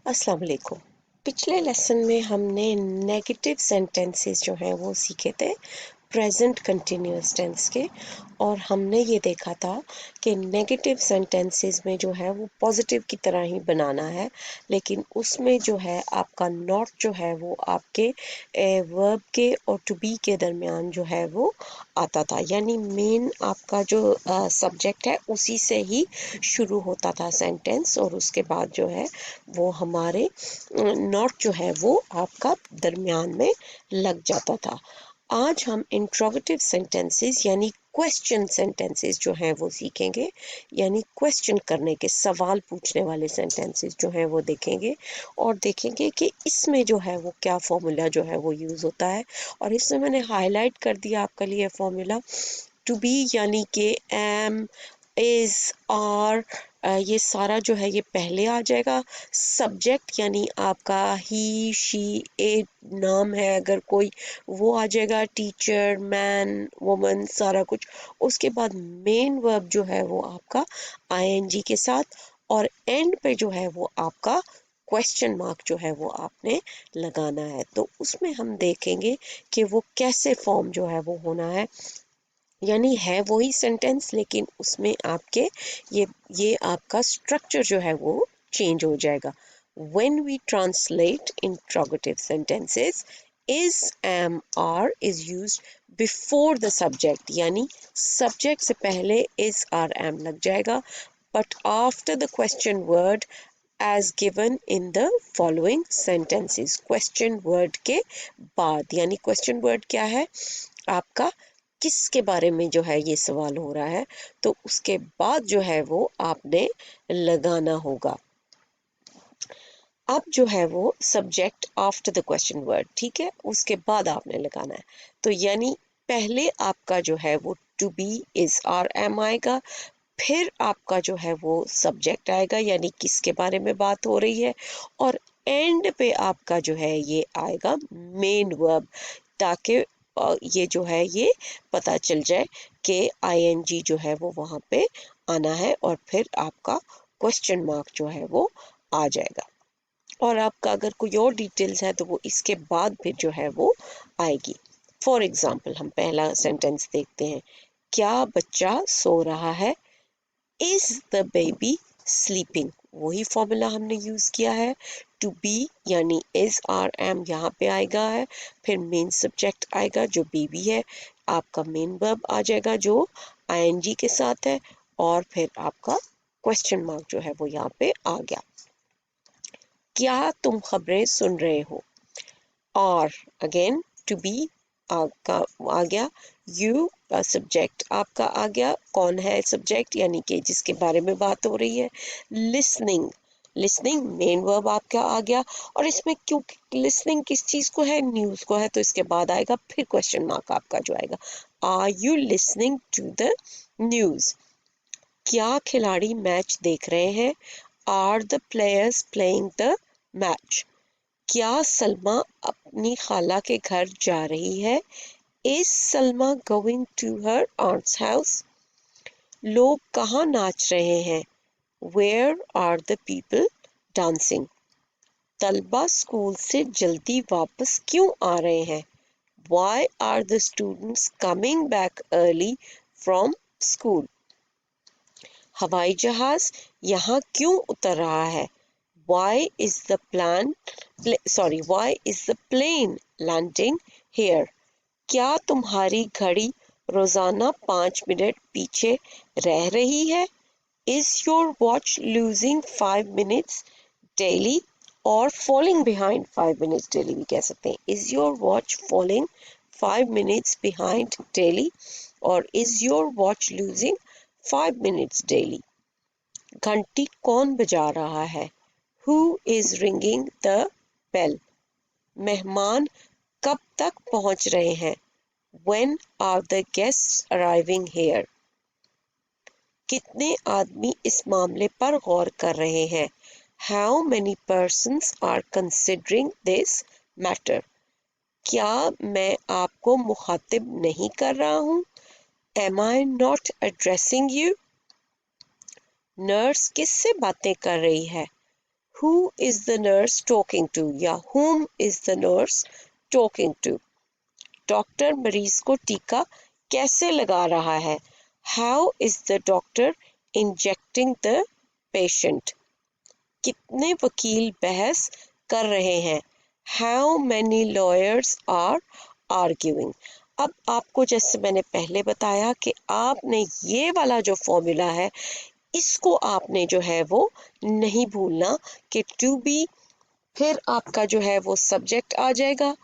अस्सलाम वालेकुम। पिछले लेसन में हमने नेगेटिव सेंटेंसेस जो हैं वो सीखे थे प्रेजेंट कंटिन्यूअस टेंस के। और हमने ये देखा था कि नेगेटिव सेंटेंसेस में जो है वो पॉजिटिव की तरह ही बनाना है, लेकिन उसमें जो है आपका नॉट जो है वो आपके वर्ब के और टू बी के दरमियान जो है वो आता था, यानी मेन आपका जो सब्जेक्ट है उसी से ही शुरू होता था सेंटेंस, और उसके बाद जो है वो हमारे नॉट जो है वो आपका दरमियान में लग जाता था। आज हम इंट्रोगेटिव सेंटेंसेस यानी क्वेश्चन सेंटेंसेस जो हैं वो सीखेंगे, यानी क्वेश्चन करने के, सवाल पूछने वाले सेंटेंसेस जो हैं वो देखेंगे, और देखेंगे कि इसमें जो है वो क्या फॉर्मूला जो है वो यूज़ होता है। और इसमें मैंने हाईलाइट कर दिया आपके लिए फॉर्मूला, टू बी यानी कि एम, इज, आर, ये सारा जो है ये पहले आ जाएगा। सब्जेक्ट यानी आपका ही, शी, इट, नाम है अगर कोई, वो आ जाएगा। टीचर, मैन, वुमन, सारा कुछ। उसके बाद मेन वर्ब जो है वो आपका आईएनजी के साथ, और एंड पे जो है वो आपका क्वेश्चन मार्क जो है वो आपने लगाना है। तो उसमें हम देखेंगे कि वो कैसे फॉर्म जो है वो होना है, यानी है वही सेंटेंस लेकिन उसमें आपके ये आपका स्ट्रक्चर जो है वो चेंज हो जाएगा। When we translate interrogative sentences, is, am, are is used before the subject, यानी subject से पहले is, are, am लग जाएगा, but after the question word as given in the following sentences। question word के बाद, यानी question word क्या है आपका, किसके बारे में जो है ये सवाल हो रहा है, तो उसके बाद जो है वो आपने लगाना होगा। अब जो है वो subject after the question word, ठीक है, उसके बाद आपने लगाना है। तो यानी पहले आपका जो है वो to be, is, are, am आएगा, फिर आपका जो है वो सब्जेक्ट आएगा यानी किसके बारे में बात हो रही है, और एंड पे आपका जो है ये आएगा मेन वर्ब, ताकि ये जो है ये पता चल जाए कि आईएनजी जो है वो वहाँ पे आना है, और फिर आपका क्वेश्चन मार्क जो है वो आ जाएगा। और आपका अगर कोई और डिटेल्स है तो वो इसके बाद फिर जो है वो आएगी। फॉर एग्जाम्पल हम पहला सेंटेंस देखते हैं, क्या बच्चा सो रहा है, इज द बेबी स्लीपिंग, वही फॉर्मूला हमने यूज किया है। टू बी यानी इज, आर, एम यहाँ पे आएगा है, फिर मेन सब्जेक्ट आएगा जो बेबी है, आपका मेन वर्ब आ जाएगा जो आईएनजी के साथ है, और फिर आपका क्वेश्चन मार्क जो है वो यहाँ पे आ गया। क्या तुम खबरें सुन रहे हो, और अगेन टू बी आपका आ गया, यू सब्जेक्ट आपका आ गया, कौन है सब्जेक्ट यानी कि जिसके बारे में बात हो रही है। लिसनिंग, लिसनिंग मेन वर्ब आपका आ गया, और इसमें क्योंकि लिसनिंग किस चीज को है, न्यूज को है, तो इसके बाद आएगा फिर क्वेश्चन मार्क आपका जो आएगा, are you listening to the news. क्या खिलाड़ी मैच देख रहे हैं, are the players playing the match. क्या सलमा अपनी खाला के घर जा रही है, is Salma going to her aunts house. लोग कहाँ नाच रहे हैं, where are the people dancing. तलबा स्कूल से जल्दी वापस क्यों आ रहे हैं, why are the students coming back early from school. हवाई जहाज यहाँ क्यों उतर रहा है, why is the why is the plane landing here। क्या तुम्हारी घड़ी रोजाना 5 मिनट पीछे रह रही है, is your watch losing 5 minutes daily, और falling behind 5 minutes daily भी कह सकते हैं, is your watch falling 5 minutes behind daily, और is your watch losing 5 minutes daily। घंटी कौन बजा रहा है, Who is ringing the bell। मेहमान कब तक पहुंच रहे हैं, When are the guests arriving here। कितने आदमी इस मामले पर गौर कर रहे हैं, How many persons are considering this matter। क्या मैं आपको मुखातिब नहीं कर रहा हूं, Am I not addressing you। Nurse किससे बातें कर रही है, Who is the nurse talking to या whom is the nurse talking to. Doctor मरीज को टीका कैसे लगा रहा है. How is the doctor injecting the patient. कितने वकील बहस कर रहे हैं. How many lawyers are arguing. अब आपको जैसे मैंने पहले बताया कि आपने ये वाला जो फॉर्मूला है इसको आपने जो है वो नहीं भूलना कि टू बी, फिर आपका जो है वो सब्जेक्ट आ जाएगा,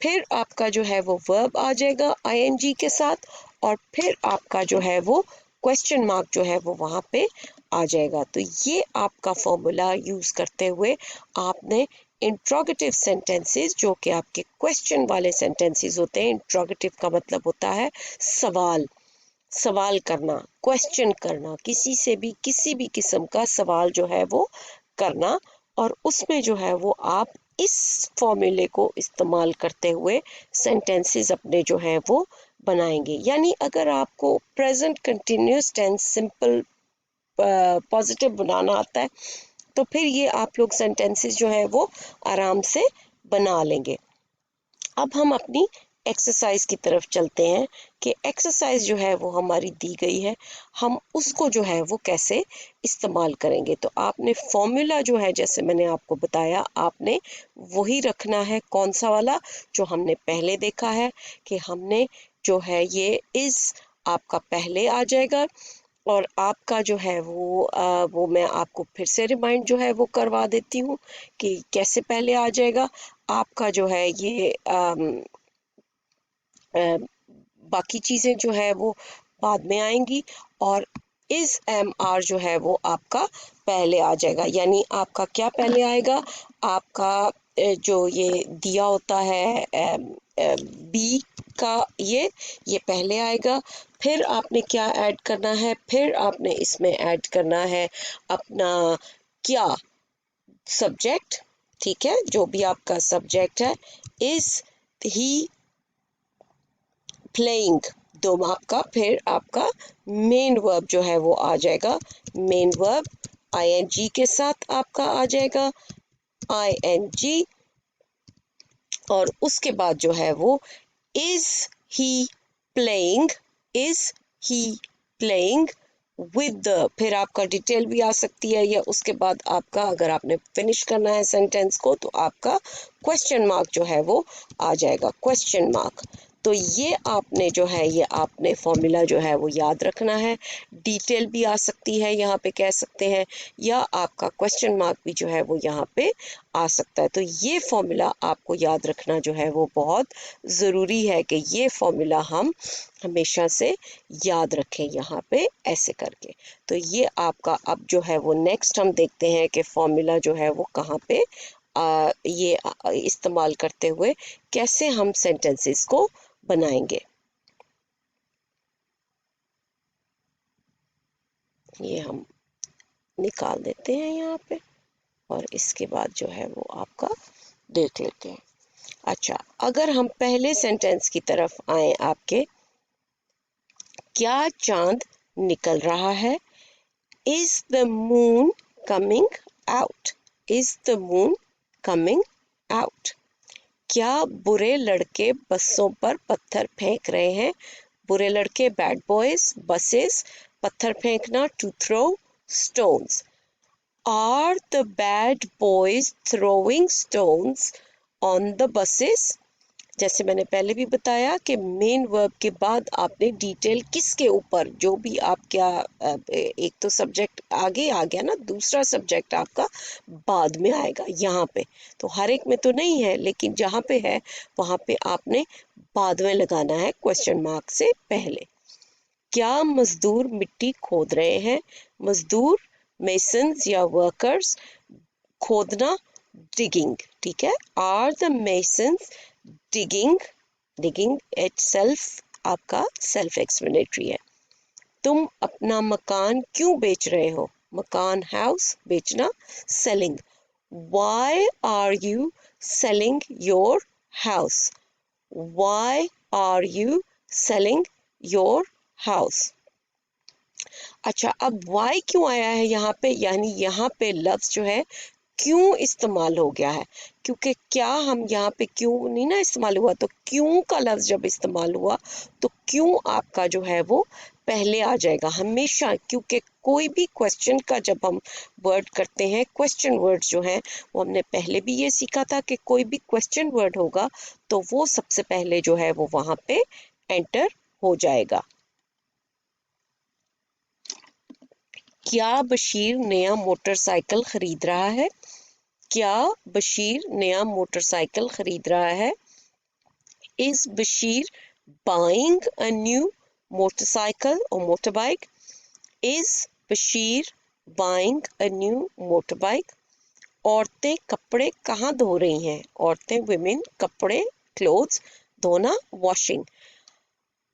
फिर आपका जो है वो वर्ब आ जाएगा आईएनजी के साथ, और फिर आपका जो है वो क्वेश्चन मार्क जो है वो वहाँ पे आ जाएगा. तो ये आपका फॉर्मूला यूज करते हुए आपने इंट्रोगेटिव सेंटेंसेस जो कि आपके क्वेश्चन वाले सेंटेंसेस होते हैं. इंट्रोगेटिव का मतलब होता है सवाल, सवाल करना, क्वेश्चन करना, किसी से भी किसी भी किस्म का सवाल जो है वो करना, और उसमें जो है वो आप इस फॉर्मूले को इस्तेमाल करते हुए सेंटेंसेस अपने जो है वो बनाएंगे. यानी अगर आपको present continuous tense simple positive बनाना आता है तो फिर ये आप लोग सेंटेंसेस जो है वो आराम से बना लेंगे. अब हम अपनी एक्सरसाइज की तरफ चलते हैं कि एक्सरसाइज जो है वो हमारी दी गई है, हम उसको जो है वो कैसे इस्तेमाल करेंगे. तो आपने फॉर्मूला जो है जैसे मैंने आपको बताया आपने वही रखना है. कौन सा वाला जो हमने पहले देखा है कि हमने जो है ये इस आपका पहले आ जाएगा, और आपका जो है वो मैं आपको फिर से रिमाइंड जो है वो करवा देती हूँ कि कैसे पहले आ जाएगा. आपका जो है ये बाकी चीज़ें जो है वो बाद में आएंगी, और इस एम आर जो है वो आपका पहले आ जाएगा. यानी आपका क्या पहले आएगा, आपका जो ये दिया होता है बी का ये पहले आएगा. फिर आपने क्या ऐड करना है, फिर आपने इसमें ऐड करना है अपना क्या सब्जेक्ट. ठीक है, जो भी आपका सब्जेक्ट है. इज ही प्लेइंग दो आपका, फिर आपका मेन वर्ब जो है वो आ जाएगा. मेन वर्ब आईएनजी के साथ आपका आ जाएगा आईएनजी, और उसके बाद जो है वो is he playing, is he playing with the, फिर आपका डिटेल भी आ सकती है, या उसके बाद आपका अगर आपने फिनिश करना है सेंटेंस को तो आपका क्वेश्चन मार्क जो है वो आ जाएगा, क्वेश्चन मार्क. तो ये आपने जो है ये आपने फॉर्मूला जो है वो याद रखना है. डिटेल भी आ सकती है यहाँ पे कह सकते हैं, या आपका क्वेश्चन मार्क भी जो है वो यहाँ पे आ सकता है. तो ये फॉर्मूला आपको याद रखना जो है वो बहुत ज़रूरी है कि ये फॉर्मूला हम हमेशा से याद रखें यहाँ पे ऐसे करके. तो ये आपका अब जो है वो नेक्स्ट हम देखते हैं कि फॉर्मूला जो है वो कहाँ पे ये इस्तेमाल करते हुए कैसे हम सेंटेंसेस को बनाएंगे. ये हम निकाल देते हैं यहाँ पे, और इसके बाद जो है वो आपका देख लेते हैं. अच्छा, अगर हम पहले सेंटेंस की तरफ आए आपके, क्या चांद निकल रहा है. Is the moon coming out, is the moon coming out. क्या बुरे लड़के बसों पर पत्थर फेंक रहे हैं. बुरे लड़के बैड बॉयज, बसेस, पत्थर फेंकना to throw stones. Are the bad boys throwing stones on the buses. जैसे मैंने पहले भी बताया कि मेन वर्ब के बाद आपने डिटेल किसके ऊपर, जो भी आप क्या एक तो सब्जेक्ट आगे आ गया ना, दूसरा सब्जेक्ट आपका बाद में आएगा यहाँ पे. तो हर एक में तो नहीं है, लेकिन जहाँ पे है वहाँ पे आपने बाद में लगाना है क्वेश्चन मार्क से पहले. क्या मजदूर मिट्टी खोद रहे हैं. मजदूर मेसन्स या वर्कर्स, खोदना डिगिंग. ठीक है, are the masons digging. Digging itself आपका सेल्फ एक्सप्लेनेटरी है. तुम अपना मकान क्यों बेच रहे हो. मकान हाउस, बेचना selling. Why are you selling your house. Why are you selling your house. अच्छा, अब वाई क्यों आया है यहाँ पे, यानी यहाँ पे लफ्ज जो है क्यों इस्तेमाल हो गया है, क्योंकि क्या हम यहाँ पे क्यों नहीं ना इस्तेमाल हुआ, तो क्यों का लफ्ज़ जब इस्तेमाल हुआ तो क्यों आपका जो है वो पहले आ जाएगा हमेशा, क्योंकि कोई भी क्वेश्चन का जब हम वर्ड करते हैं, क्वेश्चन वर्ड जो है वो हमने पहले भी ये सीखा था कि कोई भी क्वेश्चन वर्ड होगा तो वो सबसे पहले जो है वो वहाँ पे एंटर हो जाएगा। क्या बशीर नया मोटरसाइकिल खरीद रहा है? क्या बशीर नया मोटरसाइकिल खरीद रहा है? Is Bashir buying a new motorcycle or motorbike? Is Bashir buying a new motorbike? औरतें कपड़े कहाँ धो रही हैं? औरतें women कपड़े clothes धोना washing.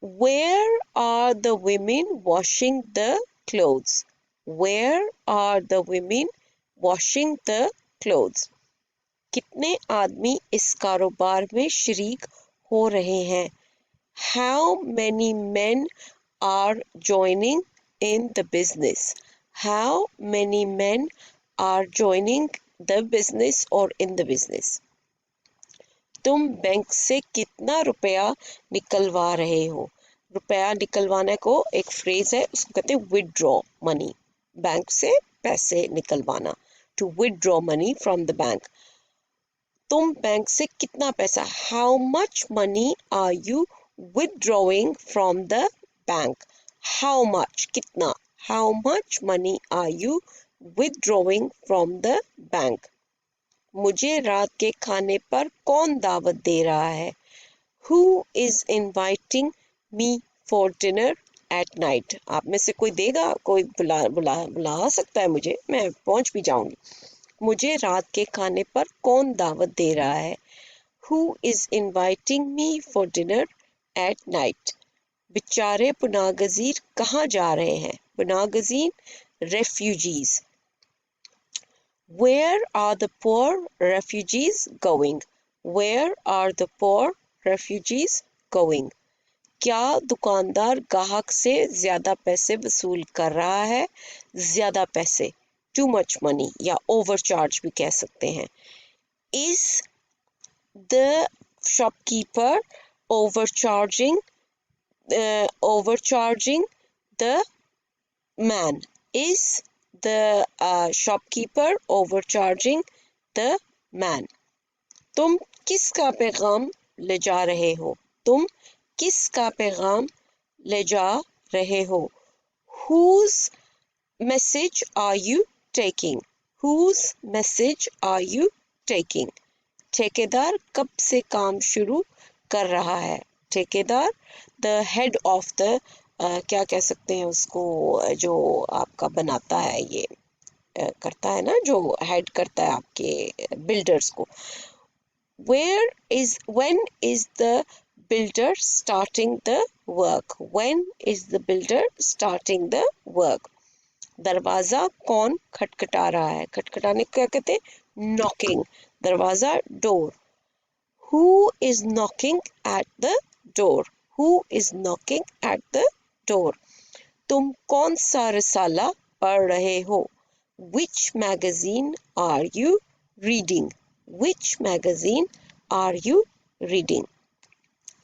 Where are the women washing the clothes? Where are the women washing the clothes? कितने आदमी इस कारोबार में शरीक हो रहे हैं? How many men are joining in the business? How many men are joining the business or in the business? तुम बैंक से कितना रुपया निकलवा रहे हो? रुपया निकलवाने को एक फ्रेज है, उसको कहते हैं विदड्रॉ मनी, बैंक से पैसे निकलवाना, to withdraw money from the bank. तुम बैंक से कितना पैसा, how much money are you withdrawing from the bank? How much कितना, how much money are you withdrawing from the bank? मुझे रात के खाने पर कौन दावत दे रहा है? Who is inviting me for dinner at night? आप में से कोई देगा, कोई बुला सकता है मुझे, मैं पहुंच भी जाऊंगी। मुझे रात के खाने पर कौन दावत दे रहा है? Who is inviting me for dinner at night? बेचारे पुनागजीर कहाँ जा रहे हैं? पुनागजीर refugees. Where are the poor refugees going? Where are the poor refugees going? क्या दुकानदार ग्राहक से ज्यादा पैसे वसूल कर रहा है? ज्यादा पैसे, too much money या overcharge भी कह सकते हैं। Is the shopkeeper overcharging the man? Is the shopkeeper overcharging the man? तुम किसका पैगाम ले जा रहे हो? तुम किसका पैगाम ले जा रहे हो? Whose message are you taking? Whose message are you taking? ठेकेदार कब से काम शुरू कर रहा है? ठेकेदार द हेड ऑफ द क्या कह सकते हैं उसको, जो आपका बनाता है, ये करता है ना, जो हेड करता है आपके बिल्डर्स को। when is the builder starting the work? When is the builder starting the work? दरवाजा कौन खटखटा रहा है? खटखटाने को क्या कहते हैं? knocking. दरवाजा door. Who is knocking at the door? Who is knocking at the door? तुम कौन सा रिसाला पढ़ रहे हो? Which magazine are you reading? Which magazine are you reading?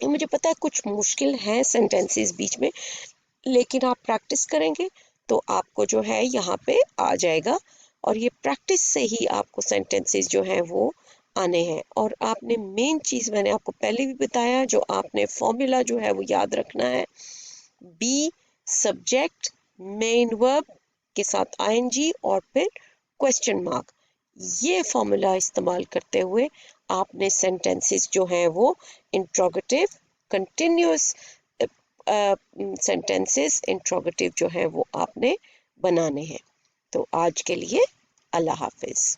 ये मुझे पता है कुछ मुश्किल हैं सेंटेंसेस बीच में, लेकिन आप प्रैक्टिस करेंगे तो आपको जो है यहाँ पे आ जाएगा, और ये प्रैक्टिस से ही आपको सेंटेंसेस जो हैं वो आने हैं। और आपने मेन चीज़ मैंने आपको पहले भी बताया, जो आपने फॉर्मूला जो है वो याद रखना है, बी सब्जेक्ट मेन वर्ब के साथ आईएनजी और फिर क्वेश्चन मार्क। ये फॉर्मूला इस्तेमाल करते हुए आपने सेंटेंसेस जो हैं वो इंट्रोगेटिव, कंटिन्यूअस सेंटेंसेस इंट्रोगेटिव जो हैं वो आपने बनाने हैं। तो आज के लिए अल्लाह हाफिज़।